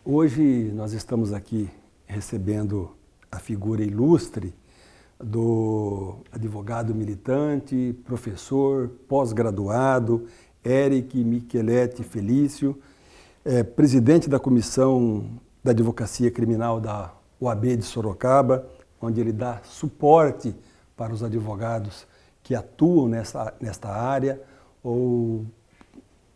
Hoje nós estamos aqui recebendo a figura ilustre do advogado militante, professor, pós-graduado, Eric Micheletti Felício, presidente da Comissão da Advocacia Criminal da OAB de Sorocaba, onde ele dá suporte para os advogados que atuam nesta área, ou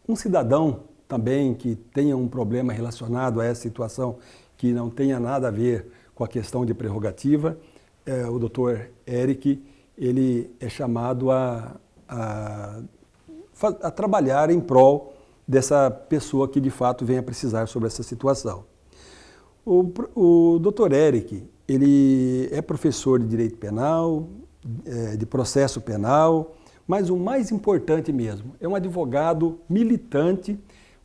um cidadão também que tenha um problema relacionado a essa situação que não tenha nada a ver com a questão de prerrogativa. O doutor Eric, ele é chamado a trabalhar em prol dessa pessoa que de fato venha precisar sobre essa situação. O doutor Eric, ele é professor de direito penal, de processo penal, mas o mais importante mesmo, é um advogado militante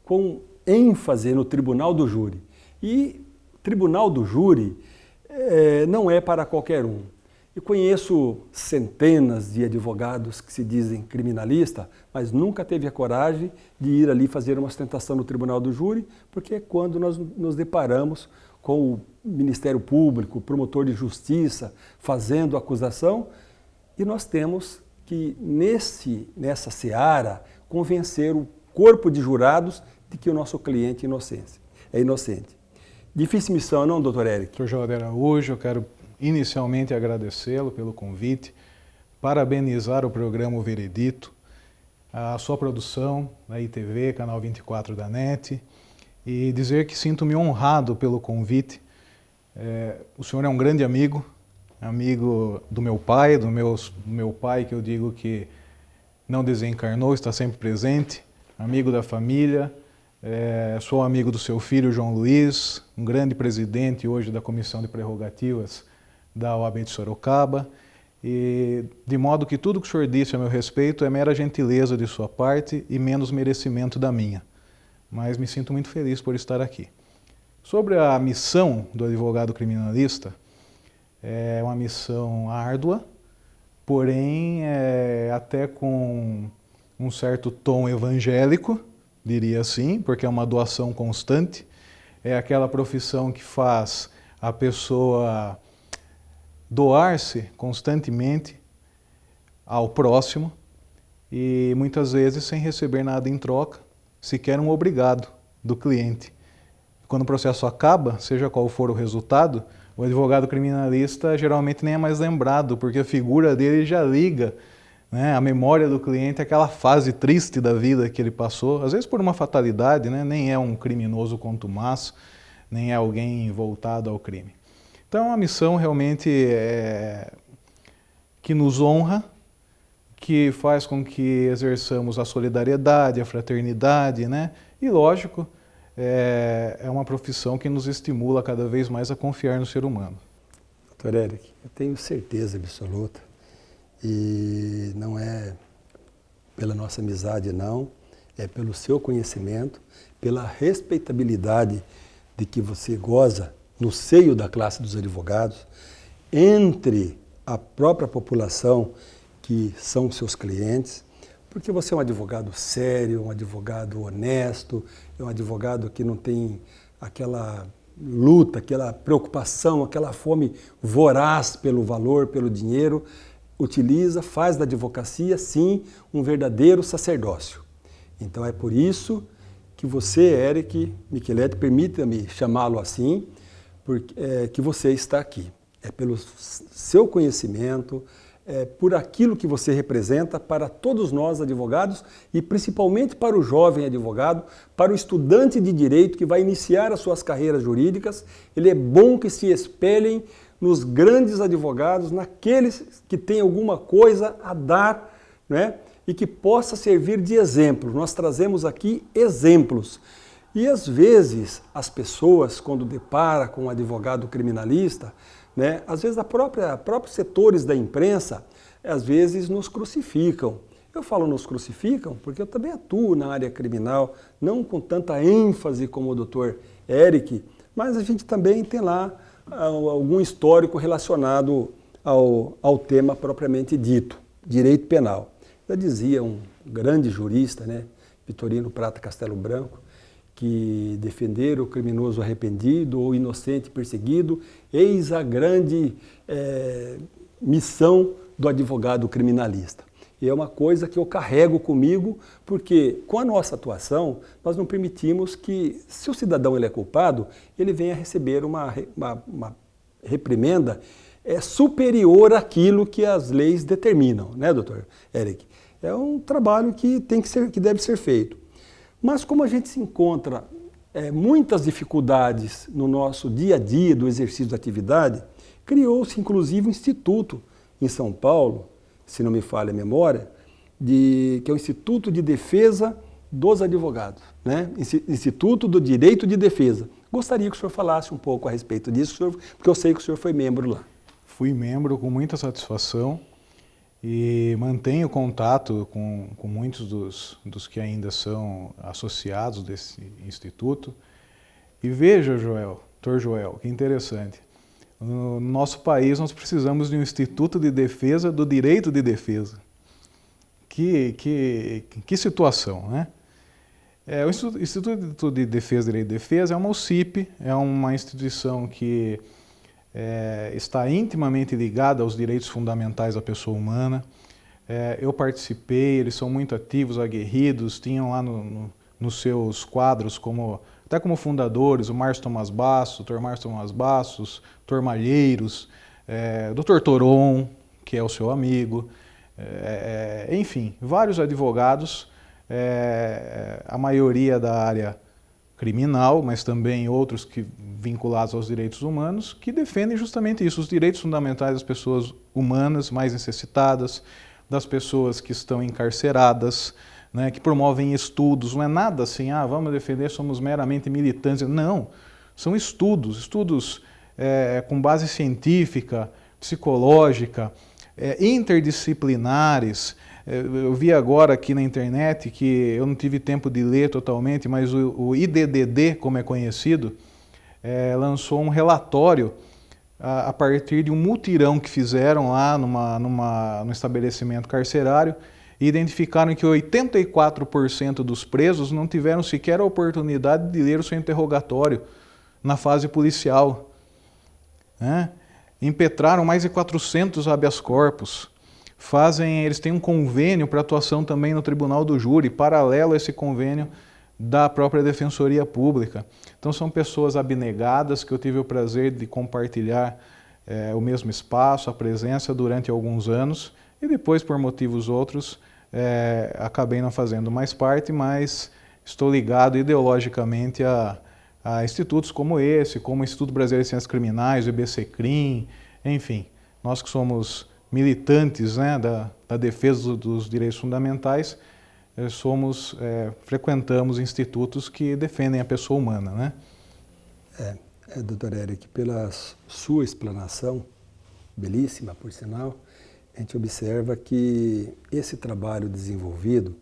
com ênfase no tribunal do júri. E tribunal do júri não é para qualquer um. Eu conheço centenas de advogados que se dizem criminalistas, mas nunca teve a coragem de ir ali fazer uma sustentação no tribunal do júri, porque é quando nós nos deparamos com o Ministério Público, o promotor de justiça, fazendo acusação, e nós temos que, nessa seara, convencer o corpo de jurados de que o nosso cliente é inocente. Difícil missão, não, doutor Eric? Dr. Jorge Araújo, eu quero inicialmente agradecê-lo pelo convite, parabenizar o programa O Veredito, a sua produção, na ITV, Canal 24 da NET, e dizer que sinto-me honrado pelo convite. O senhor é um grande amigo do meu pai, do meu pai, que eu digo que não desencarnou, está sempre presente, amigo da família. Sou amigo do seu filho, João Luiz, um grande presidente hoje da Comissão de Prerrogativas da OAB de Sorocaba, e de modo que tudo que o senhor disse a meu respeito é mera gentileza de sua parte e menos merecimento da minha. Mas me sinto muito feliz por estar aqui. Sobre a missão do advogado criminalista, é uma missão árdua, porém até com um certo tom evangélico, diria assim, porque é uma doação constante. É aquela profissão que faz a pessoa doar-se constantemente ao próximo e muitas vezes sem receber nada em troca, sequer um obrigado do cliente. Quando o processo acaba, seja qual for o resultado, o advogado criminalista geralmente nem é mais lembrado, porque a figura dele já liga, né, a memória do cliente àquela fase triste da vida que ele passou, às vezes por uma fatalidade, né, nem é um criminoso contumaço, nem é alguém voltado ao crime. Então é uma missão realmente que nos honra, que faz com que exerçamos a solidariedade, a fraternidade, né? E lógico, é uma profissão que nos estimula cada vez mais a confiar no ser humano. Doutor Eric, eu tenho certeza absoluta, e não é pela nossa amizade não, é pelo seu conhecimento, pela respeitabilidade de que você goza no seio da classe dos advogados, entre a própria população que são seus clientes, porque você é um advogado sério, um advogado honesto, é um advogado que não tem aquela luta, aquela preocupação, aquela fome voraz pelo valor, pelo dinheiro, faz da advocacia, sim, um verdadeiro sacerdócio. Então é por isso que você, Eric Micheletti, permita-me chamá-lo assim, que você está aqui. É pelo seu conhecimento, por aquilo que você representa para todos nós advogados e principalmente para o jovem advogado, para o estudante de direito que vai iniciar as suas carreiras jurídicas. Ele é bom que se espelhem nos grandes advogados, naqueles que têm alguma coisa a dar, né? E que possa servir de exemplo. Nós trazemos aqui exemplos. E às vezes as pessoas, quando deparam com um advogado criminalista, né, às vezes próprios setores da imprensa, às vezes nos crucificam. Eu falo nos crucificam porque eu também atuo na área criminal, não com tanta ênfase como o doutor Eric, mas a gente também tem lá algum histórico relacionado ao tema propriamente dito, direito penal. Já dizia um grande jurista, né, Vitorino Prata Castelo Branco, que defender o criminoso arrependido ou inocente perseguido, eis a grande missão do advogado criminalista. E é uma coisa que eu carrego comigo, porque com a nossa atuação, nós não permitimos que, se o cidadão ele é culpado, ele venha receber uma reprimenda superior àquilo que as leis determinam, né, doutor Eric? É um trabalho que deve ser feito. Mas como a gente se encontra muitas dificuldades no nosso dia a dia do exercício da atividade, criou-se inclusive um instituto em São Paulo, se não me falha a memória, que é o Instituto de Defesa dos Advogados, né? Instituto do Direito de Defesa. Gostaria que o senhor falasse um pouco a respeito disso, senhor, porque eu sei que o senhor foi membro lá. Fui membro com muita satisfação e mantenho contato com muitos dos que ainda são associados desse instituto. E veja, Dr. Joel, que interessante. No nosso país nós precisamos de um Instituto de Defesa do Direito de Defesa. Que situação, né? O Instituto de Defesa do Direito de Defesa é uma UCIP, é uma instituição que está intimamente ligada aos direitos fundamentais da pessoa humana. Eu participei, eles são muito ativos, aguerridos, tinham lá nos seus quadros, até como fundadores, o Márcio Tomás Bastos, o Dr. Márcio Tomás Bastos, Dr. Malheiros, Dr. Toron, que é o seu amigo, enfim, vários advogados, a maioria da área criminal, mas também outros vinculados aos direitos humanos, que defendem justamente isso, os direitos fundamentais das pessoas humanas mais necessitadas, das pessoas que estão encarceradas, né, que promovem estudos. Não é nada assim, vamos defender, somos meramente militantes. Não, são estudos com base científica, psicológica, interdisciplinares. Eu vi agora aqui na internet, que eu não tive tempo de ler totalmente, mas o IDDD, como é conhecido, lançou um relatório a partir de um mutirão que fizeram lá no estabelecimento carcerário, e identificaram que 84% dos presos não tiveram sequer a oportunidade de ler o seu interrogatório na fase policial, né? Impetraram mais de 400 habeas corpus. Eles têm um convênio para atuação também no Tribunal do Júri, paralelo a esse convênio da própria Defensoria Pública. Então são pessoas abnegadas que eu tive o prazer de compartilhar o mesmo espaço, a presença durante alguns anos, e depois, por motivos outros, acabei não fazendo mais parte, mas estou ligado ideologicamente a institutos como esse, como o Instituto Brasileiro de Ciências Criminais, o IBCCRIM, enfim, nós que somos militantes, né, da defesa dos direitos fundamentais, frequentamos institutos que defendem a pessoa humana, né? Doutor Eric, pela sua explanação, belíssima por sinal, a gente observa que esse trabalho desenvolvido,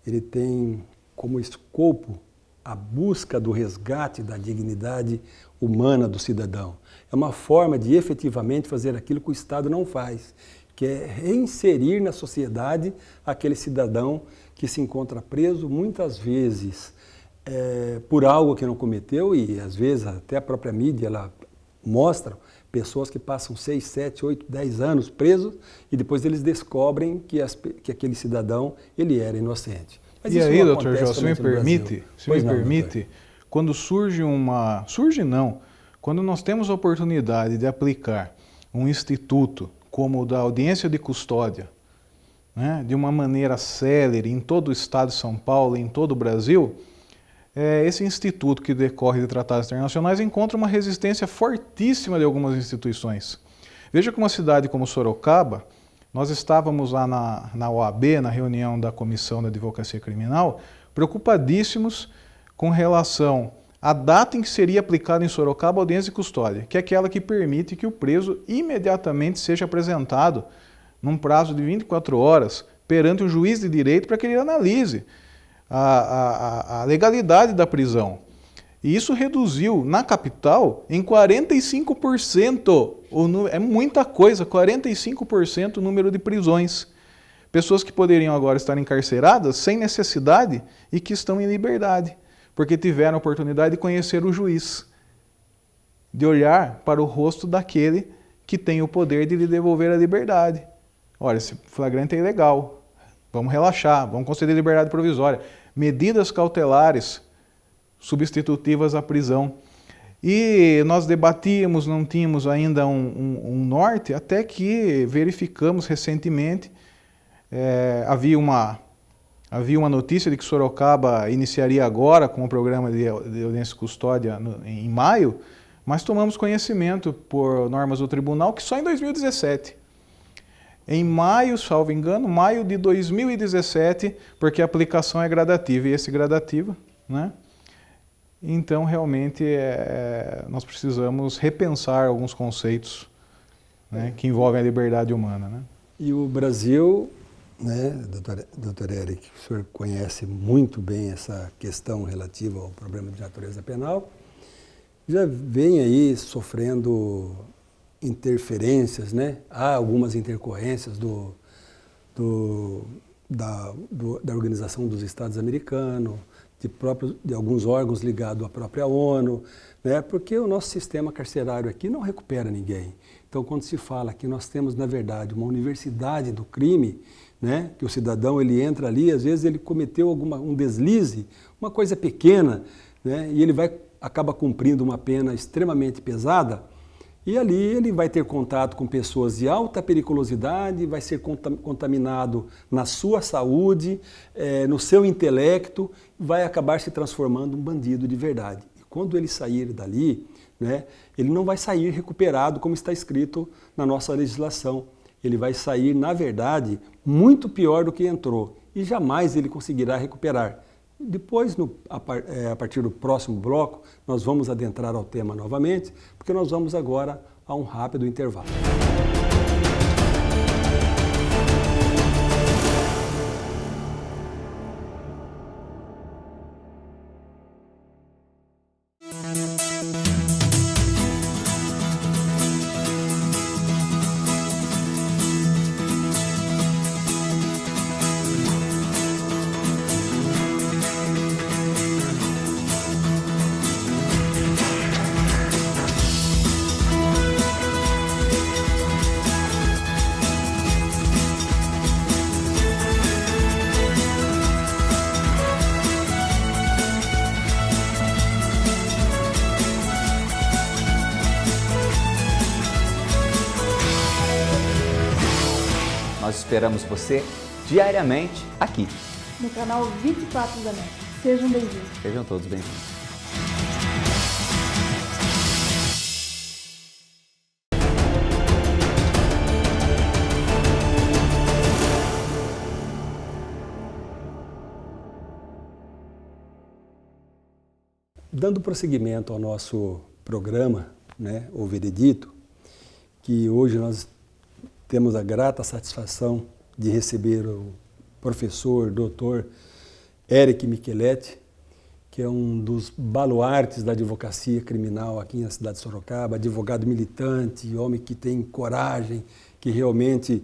ele tem como escopo a busca do resgate da dignidade humana do cidadão. É uma forma de efetivamente fazer aquilo que o Estado não faz, que é reinserir na sociedade aquele cidadão que se encontra preso muitas vezes por algo que não cometeu, e às vezes até a própria mídia ela mostra pessoas que passam 6, 7, 8, 10 anos presos e depois eles descobrem que aquele cidadão ele era inocente. Mas e aí, doutor Jó, se me permite, quando quando nós temos a oportunidade de aplicar um instituto como o da audiência de custódia, né, de uma maneira célere em todo o estado de São Paulo e em todo o Brasil, esse instituto que decorre de tratados internacionais encontra uma resistência fortíssima de algumas instituições. Veja que uma cidade como Sorocaba, nós estávamos lá na OAB, na reunião da Comissão da Advocacia Criminal, preocupadíssimos com relação à data em que seria aplicada em Sorocaba a audiência de custódia, que é aquela que permite que o preso imediatamente seja apresentado num prazo de 24 horas perante um juiz de direito para que ele analise a legalidade da prisão. E isso reduziu, na capital, em 45%, é muita coisa, 45% o número de prisões. Pessoas que poderiam agora estar encarceradas sem necessidade e que estão em liberdade. porque tiveram a oportunidade de conhecer o juiz, de olhar para o rosto daquele que tem o poder de lhe devolver a liberdade. Olha, esse flagrante é ilegal, vamos relaxar, vamos conceder liberdade provisória. Medidas cautelares substitutivas à prisão. E nós debatíamos, não tínhamos ainda um norte, até que verificamos recentemente, havia uma notícia de que Sorocaba iniciaria agora com o programa de audiência e custódia em maio, mas tomamos conhecimento por normas do tribunal que só em 2017. Em maio, salvo engano, maio de 2017, porque a aplicação é gradativa, e esse gradativo, né? Então, realmente, nós precisamos repensar alguns conceitos, né, que envolvem a liberdade humana, né? E o Brasil, né, doutor Eric, o senhor conhece muito bem essa questão relativa ao problema de natureza penal, já vem aí sofrendo interferências, né? Há algumas intercorrências da Organização dos Estados Americanos, de alguns órgãos ligados à própria ONU, né? Porque o nosso sistema carcerário aqui não recupera ninguém. Então, quando se fala que nós temos, na verdade, uma universidade do crime, né? Que o cidadão ele entra ali, às vezes ele cometeu um deslize, uma coisa pequena, né? E ele acaba cumprindo uma pena extremamente pesada, e ali ele vai ter contato com pessoas de alta periculosidade, vai ser contaminado na sua saúde, no seu intelecto, vai acabar se transformando um bandido de verdade. E quando ele sair dali, né, ele não vai sair recuperado como está escrito na nossa legislação. Ele vai sair, na verdade, muito pior do que entrou e jamais ele conseguirá recuperar. Depois, a partir do próximo bloco, nós vamos adentrar ao tema novamente, porque nós vamos agora a um rápido intervalo. Nós esperamos você diariamente aqui, no canal 24 da NET. Sejam bem-vindos. Sejam todos bem-vindos. Dando prosseguimento ao nosso programa, né, o Veredito, que hoje nós temos a grata satisfação de receber o professor, doutor Eric Micheletti, que é um dos baluartes da advocacia criminal aqui na cidade de Sorocaba, advogado militante, homem que tem coragem, que realmente,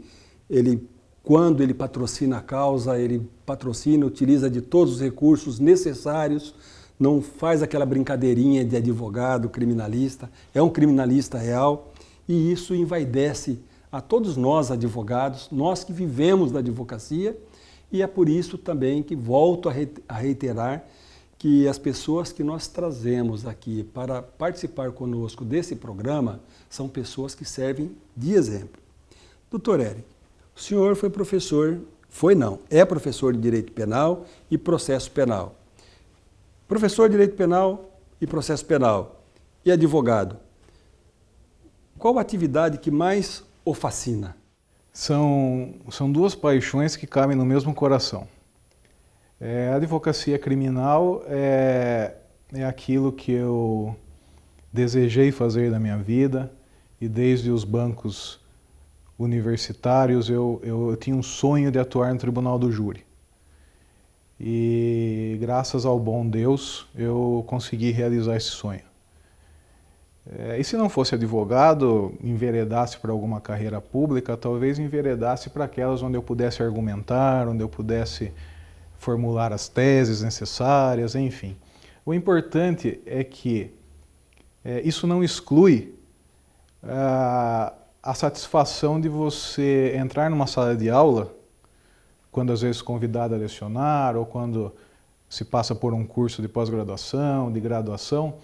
quando ele patrocina a causa, ele patrocina, utiliza de todos os recursos necessários, não faz aquela brincadeirinha de advogado criminalista, é um criminalista real, e isso envaidece a todos nós advogados, nós que vivemos da advocacia, e é por isso também que volto a reiterar que as pessoas que nós trazemos aqui para participar conosco desse programa são pessoas que servem de exemplo. Doutor Eric, o senhor foi professor, é professor de Direito Penal e Processo Penal. Professor de Direito Penal e Processo Penal e advogado. Qual a atividade que mais o fascina? São duas paixões que cabem no mesmo coração. A advocacia criminal é aquilo que eu desejei fazer da minha vida, e desde os bancos universitários eu tinha um sonho de atuar no tribunal do júri. E graças ao bom Deus eu consegui realizar esse sonho. E se não fosse advogado, enveredasse para alguma carreira pública, talvez enveredasse para aquelas onde eu pudesse argumentar, onde eu pudesse formular as teses necessárias, enfim. O importante é que isso não exclui a satisfação de você entrar numa sala de aula, quando às vezes convidado a lecionar, ou quando se passa por um curso de pós-graduação, de graduação,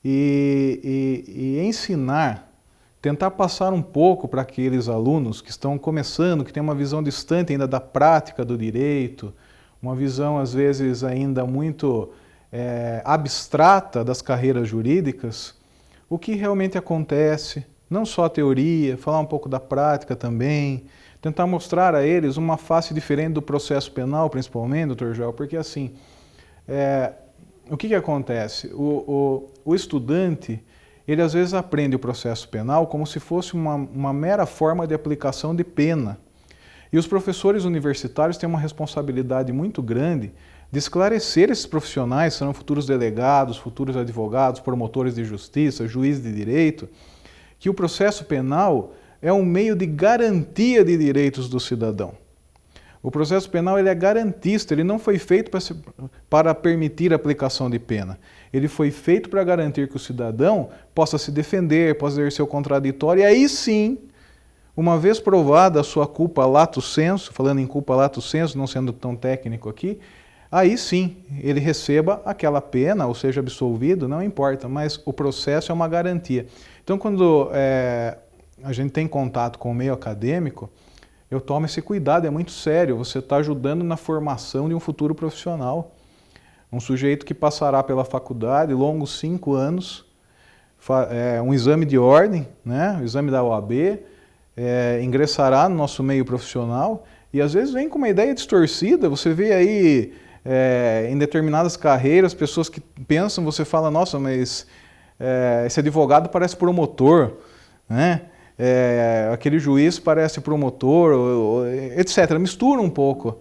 e ensinar, tentar passar um pouco para aqueles alunos que estão começando, que têm uma visão distante ainda da prática do direito, uma visão às vezes ainda muito abstrata das carreiras jurídicas, o que realmente acontece, não só a teoria, falar um pouco da prática também, tentar mostrar a eles uma face diferente do processo penal, principalmente, doutor Joel, porque assim, o que acontece? O estudante, ele às vezes aprende o processo penal como se fosse uma mera forma de aplicação de pena. E os professores universitários têm uma responsabilidade muito grande de esclarecer esses profissionais, serão futuros delegados, futuros advogados, promotores de justiça, juízes de direito, que o processo penal é um meio de garantia de direitos do cidadão. O processo penal ele é garantista, ele não foi feito para permitir a aplicação de pena. Ele foi feito para garantir que o cidadão possa se defender, possa exercer o contraditório, e aí sim, uma vez provada a sua culpa lato sensu, falando em culpa lato sensu, não sendo tão técnico aqui, aí sim, ele receba aquela pena, ou seja, absolvido, não importa, mas o processo é uma garantia. Então, quando a gente tem contato com o meio acadêmico, eu tomo esse cuidado, é muito sério, você está ajudando na formação de um futuro profissional. Um sujeito que passará pela faculdade, longos 5 anos, um exame de ordem, né, o exame da OAB, ingressará no nosso meio profissional e às vezes vem com uma ideia distorcida, você vê aí em determinadas carreiras, pessoas que pensam, você fala, nossa, mas esse advogado parece promotor, né? Aquele juiz parece promotor, etc. Mistura um pouco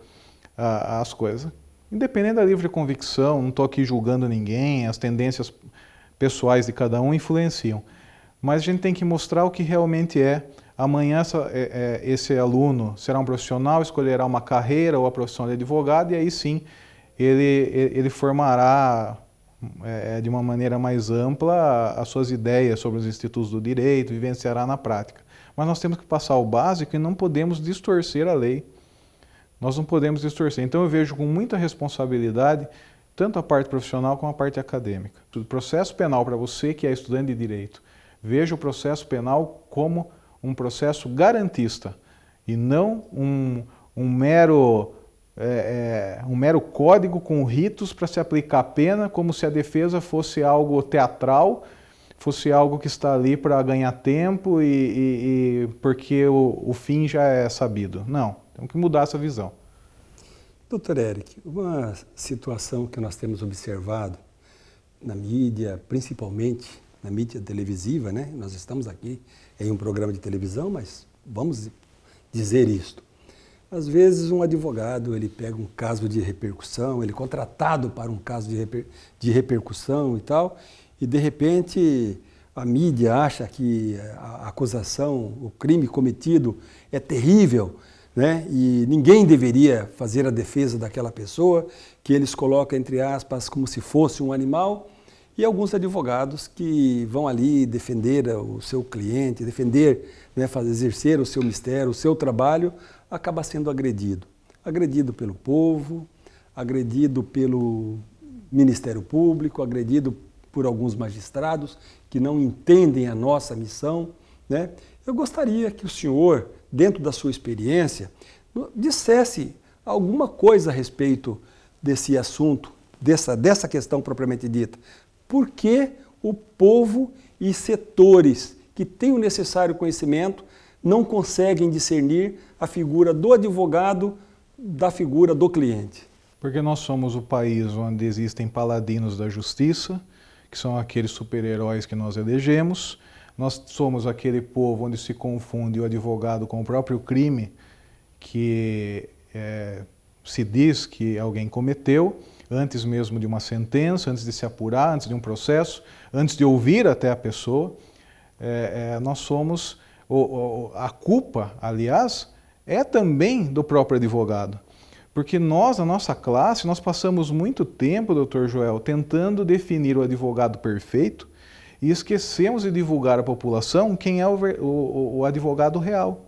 as coisas. Independente da livre convicção, não estou aqui julgando ninguém, as tendências pessoais de cada um influenciam. Mas a gente tem que mostrar o que realmente é. Amanhã esse aluno será um profissional, escolherá uma carreira ou a profissão de advogado e aí sim ele formará de uma maneira mais ampla as suas ideias sobre os institutos do direito, vivenciará na prática. Mas nós temos que passar o básico e não podemos distorcer a lei. Nós não podemos distorcer. Então eu vejo com muita responsabilidade tanto a parte profissional como a parte acadêmica. O processo penal, para você que é estudante de direito, veja o processo penal como um processo garantista e não um mero código com ritos para se aplicar a pena, como se a defesa fosse algo teatral, fosse algo que está ali para ganhar tempo e porque o fim já é sabido. Não, temos que mudar essa visão. Doutor Eric, uma situação que nós temos observado na mídia, principalmente na mídia televisiva, né? Nós estamos aqui em um programa de televisão, mas vamos dizer isto. Às vezes um advogado, ele pega um caso de repercussão, ele é contratado para um caso de repercussão e tal, e de repente a mídia acha que a acusação, o crime cometido é terrível, né? E ninguém deveria fazer a defesa daquela pessoa, que eles colocam entre aspas como se fosse um animal, e alguns advogados que vão ali defender o seu cliente, defender, né, exercer o seu mistério, o seu trabalho, acaba sendo agredido. Agredido pelo povo, agredido pelo Ministério Público, agredido por alguns magistrados que não entendem a nossa missão, né? Eu gostaria que o senhor, dentro da sua experiência, dissesse alguma coisa a respeito desse assunto, dessa questão propriamente dita. Por que o povo e setores que têm o necessário conhecimento não conseguem discernir a figura do advogado da figura do cliente? Porque nós somos o país onde existem paladinos da justiça, que são aqueles super-heróis que nós elegemos. Nós somos aquele povo onde se confunde o advogado com o próprio crime que se diz que alguém cometeu, antes mesmo de uma sentença, antes de se apurar, antes de um processo, antes de ouvir até a pessoa. Nós somos... A culpa, aliás, é também do próprio advogado. Porque nós, na nossa classe, nós passamos muito tempo, doutor Joel, tentando definir o advogado perfeito e esquecemos de divulgar à população quem é o advogado real.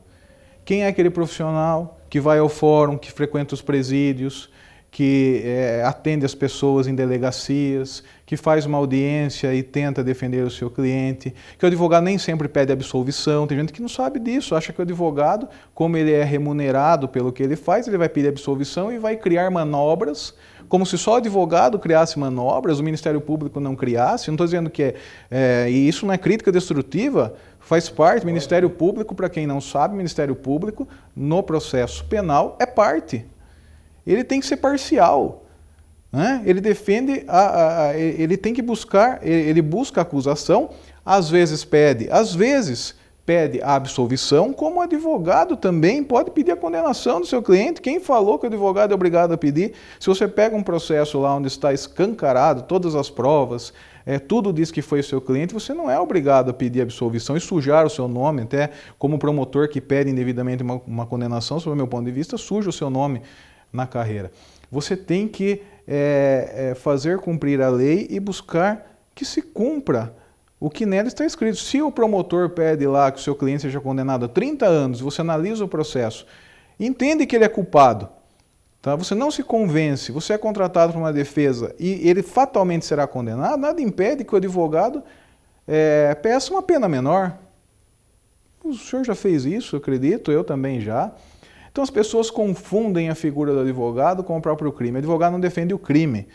Quem é aquele profissional que vai ao fórum, que frequenta os presídios, que atende as pessoas em delegacias, que faz uma audiência e tenta defender o seu cliente, que o advogado nem sempre pede absolvição. Tem gente que não sabe disso, acha que o advogado, como ele é remunerado pelo que ele faz, ele vai pedir absolvição e vai criar manobras, como se só o advogado criasse manobras, o Ministério Público não criasse. Não estou dizendo que e isso não é crítica destrutiva, faz parte. Ministério Público, para quem não sabe, Ministério Público, no processo penal, é parte. Ele tem que ser parcial, né? Ele defende, ele tem que buscar, ele busca a acusação, às vezes pede a absolvição, como o advogado também pode pedir a condenação do seu cliente. Quem falou que o advogado é obrigado a pedir? Se você pega um processo lá onde está escancarado todas as provas, tudo diz que foi o seu cliente, você não é obrigado a pedir absolvição e sujar o seu nome, até como promotor que pede indevidamente uma condenação, sob o meu ponto de vista, suja o seu nome na carreira. Você tem que fazer cumprir a lei e buscar que se cumpra o que nela está escrito. Se o promotor pede lá que o seu cliente seja condenado a 30 anos, você analisa o processo, entende que ele é culpado, tá? Você não se convence, você é contratado para uma defesa e ele fatalmente será condenado, nada impede que o advogado peça uma pena menor. O senhor já fez isso, eu acredito, eu também já. Então as pessoas confundem a figura do advogado com o próprio crime. O advogado não defende o crime,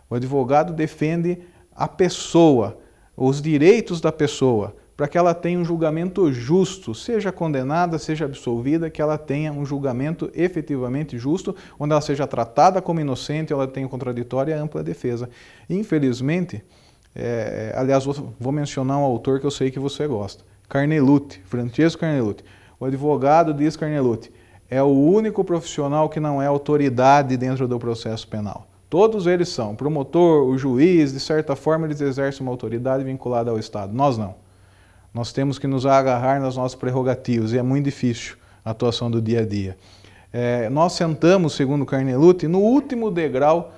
o advogado defende a pessoa, os direitos da pessoa, para que ela tenha um julgamento justo, seja condenada, seja absolvida, que ela tenha um julgamento efetivamente justo, onde ela seja tratada como inocente, ela tenha contraditória e ampla defesa. Infelizmente, aliás, vou mencionar um autor que eu sei que você gosta, Carnelutti, Francesco Carnelutti. O advogado diz Carnelutti, é o único profissional que não é autoridade dentro do processo penal. Todos eles são. O promotor, o juiz, de certa forma, eles exercem uma autoridade vinculada ao Estado. Nós não. Nós temos que nos agarrar nas nossas prerrogativas e é muito difícil a atuação do dia a dia. Nós sentamos, segundo Carnelutti, no último degrau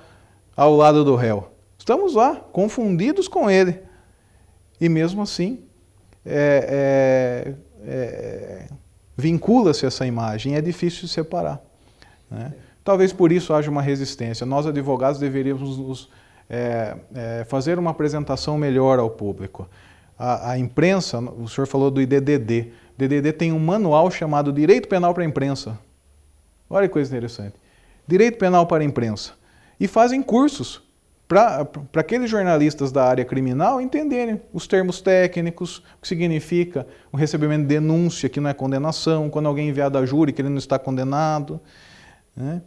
ao lado do réu. Estamos lá, confundidos com ele. E mesmo assim, vincula-se essa imagem, é difícil de separar, né? Talvez por isso haja uma resistência. Nós, advogados, deveríamos fazer uma apresentação melhor ao público. A imprensa, o senhor falou do IDDD. O IDDD tem um manual chamado Direito Penal para a Imprensa. Olha que coisa interessante. Direito Penal para a Imprensa. E fazem cursos para aqueles jornalistas da área criminal entenderem os termos técnicos, o que significa o recebimento de denúncia, que não é condenação, quando alguém é enviado a júri, que ele não está condenado, né?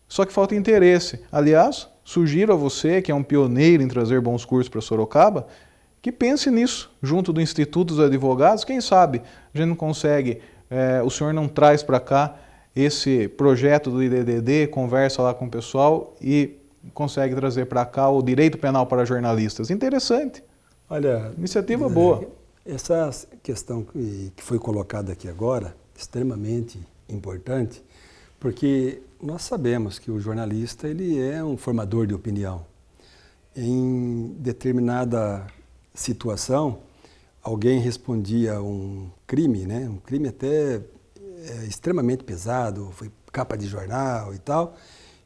Só que falta interesse. Aliás, sugiro a você, que é um pioneiro em trazer bons cursos para Sorocaba, que pense nisso, junto do Instituto dos Advogados. Quem sabe a gente não consegue, o senhor não traz para cá esse projeto do IDDD, conversa lá com o pessoal e consegue trazer para cá o direito penal para jornalistas. Interessante. Olha, iniciativa boa. Essa questão que foi colocada aqui agora, extremamente importante, porque nós sabemos que o jornalista ele é um formador de opinião. Em determinada situação, alguém respondia a um crime, né? Um crime até extremamente pesado, foi capa de jornal e tal.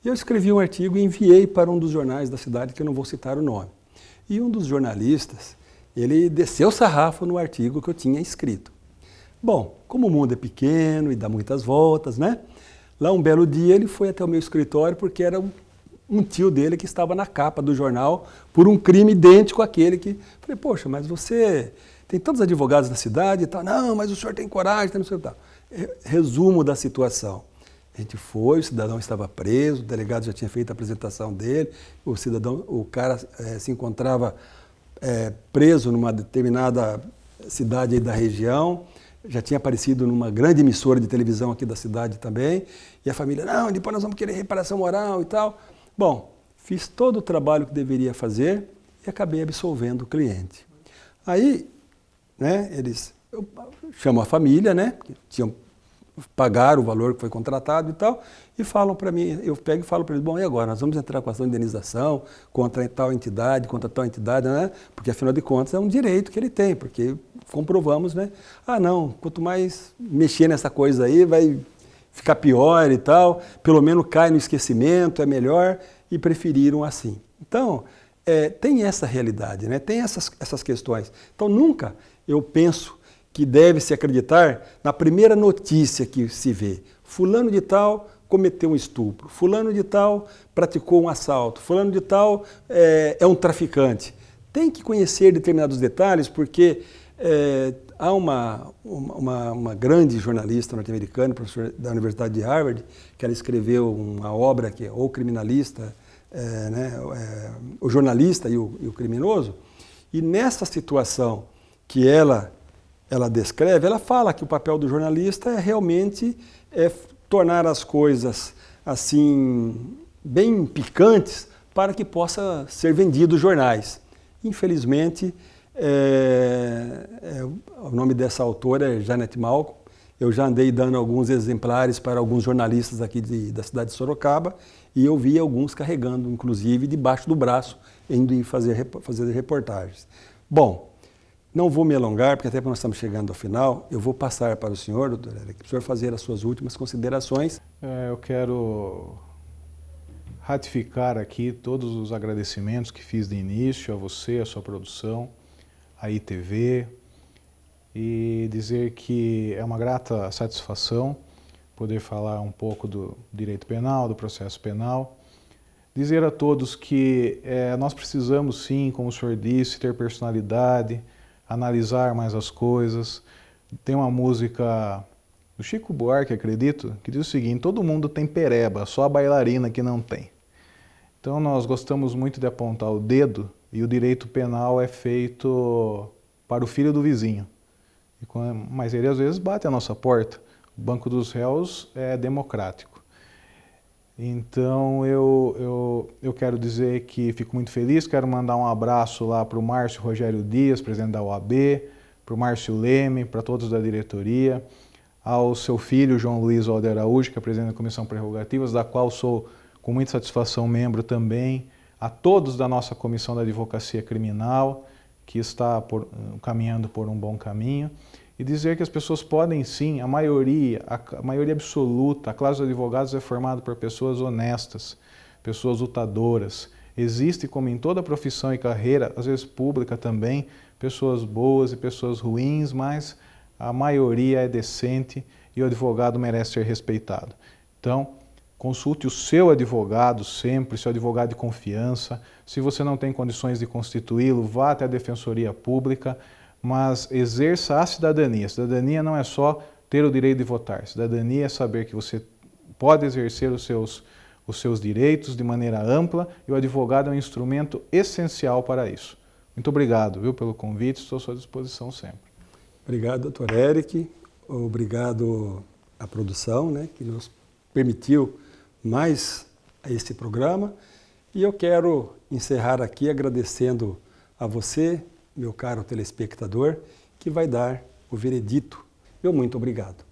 E eu escrevi um artigo e enviei para um dos jornais da cidade, que eu não vou citar o nome. E um dos jornalistas, ele desceu o sarrafo no artigo que eu tinha escrito. Bom, como o mundo é pequeno e dá muitas voltas, né? Lá um belo dia ele foi até o meu escritório porque era um tio dele que estava na capa do jornal por um crime idêntico àquele que... Falei, poxa, mas você tem tantos advogados na cidade e tal. Não, mas o senhor tem coragem, tem não sei o que tal. Resumo da situação. A gente foi, o cidadão estava preso, o delegado já tinha feito a apresentação dele, o cara se encontrava preso numa determinada cidade aí da região, já tinha aparecido numa grande emissora de televisão aqui da cidade também, e a família, não, depois nós vamos querer reparação moral e tal. Bom, fiz todo o trabalho que deveria fazer e acabei absolvendo o cliente. Aí, né, eu chamo a família, né, tinham pagaram o valor que foi contratado e tal, e falam para mim, eu pego e falo para eles, bom, e agora? Nós vamos entrar com ação de indenização contra tal entidade, né? Porque afinal de contas é um direito que ele tem, porque comprovamos, né? Ah, não, quanto mais mexer nessa coisa aí, vai ficar pior e tal, pelo menos cai no esquecimento, é melhor, e preferiram assim. Então, tem essa realidade, né? Tem essas questões. Então, nunca eu penso que deve-se acreditar na primeira notícia que se vê. Fulano de tal cometeu um estupro, fulano de tal praticou um assalto, fulano de tal é um traficante. Tem que conhecer determinados detalhes, porque há uma grande jornalista norte-americana, professora da Universidade de Harvard, que ela escreveu uma obra que é O Criminalista, o jornalista e o criminoso, e nessa situação que ela descreve, ela fala que o papel do jornalista é realmente tornar as coisas assim bem picantes para que possa ser vendido os jornais. Infelizmente, o nome dessa autora é Janet Malcolm. Eu já andei dando alguns exemplares para alguns jornalistas aqui da cidade de Sorocaba e eu vi alguns carregando, inclusive, debaixo do braço, indo fazer reportagens. Bom, não vou me alongar, porque até nós estamos chegando ao final, eu vou passar para o senhor, doutor Eric, para o senhor fazer as suas últimas considerações. Eu quero ratificar aqui todos os agradecimentos que fiz de início a você, a sua produção, à ITV, e dizer que é uma grata satisfação poder falar um pouco do direito penal, do processo penal. Dizer a todos que nós precisamos sim, como o senhor disse, ter personalidade, analisar mais as coisas. Tem uma música do Chico Buarque, acredito, que diz o seguinte: todo mundo tem pereba, só a bailarina que não tem. Então nós gostamos muito de apontar o dedo, e o direito penal é feito para o filho do vizinho. Mas ele às vezes bate a nossa porta. O Banco dos Réus é democrático. Então eu quero dizer que fico muito feliz, quero mandar um abraço lá para o Márcio Rogério Dias, presidente da OAB, para o Márcio Leme, para todos da diretoria, ao seu filho João Luiz Alder Araújo, que é presidente da Comissão Prerrogativas, da qual sou com muita satisfação membro também, a todos da nossa Comissão da Advocacia Criminal, que está caminhando por um bom caminho, e dizer que as pessoas podem sim, a maioria absoluta, a classe dos advogados é formada por pessoas honestas, pessoas lutadoras. Existe, como em toda profissão e carreira, às vezes pública também, pessoas boas e pessoas ruins, mas a maioria é decente e o advogado merece ser respeitado. Então, consulte o seu advogado sempre, seu advogado de confiança. Se você não tem condições de constituí-lo, vá até a Defensoria Pública, mas exerça a cidadania. Cidadania não é só ter o direito de votar. Cidadania é saber que você pode exercer os seus direitos de maneira ampla e o advogado é um instrumento essencial para isso. Muito obrigado, pelo convite, estou à sua disposição sempre. Obrigado, doutor Eric. Obrigado à produção, que nos permitiu mais esse programa. E eu quero encerrar aqui agradecendo a você, meu caro telespectador, que vai dar o veredito. Meu muito obrigado.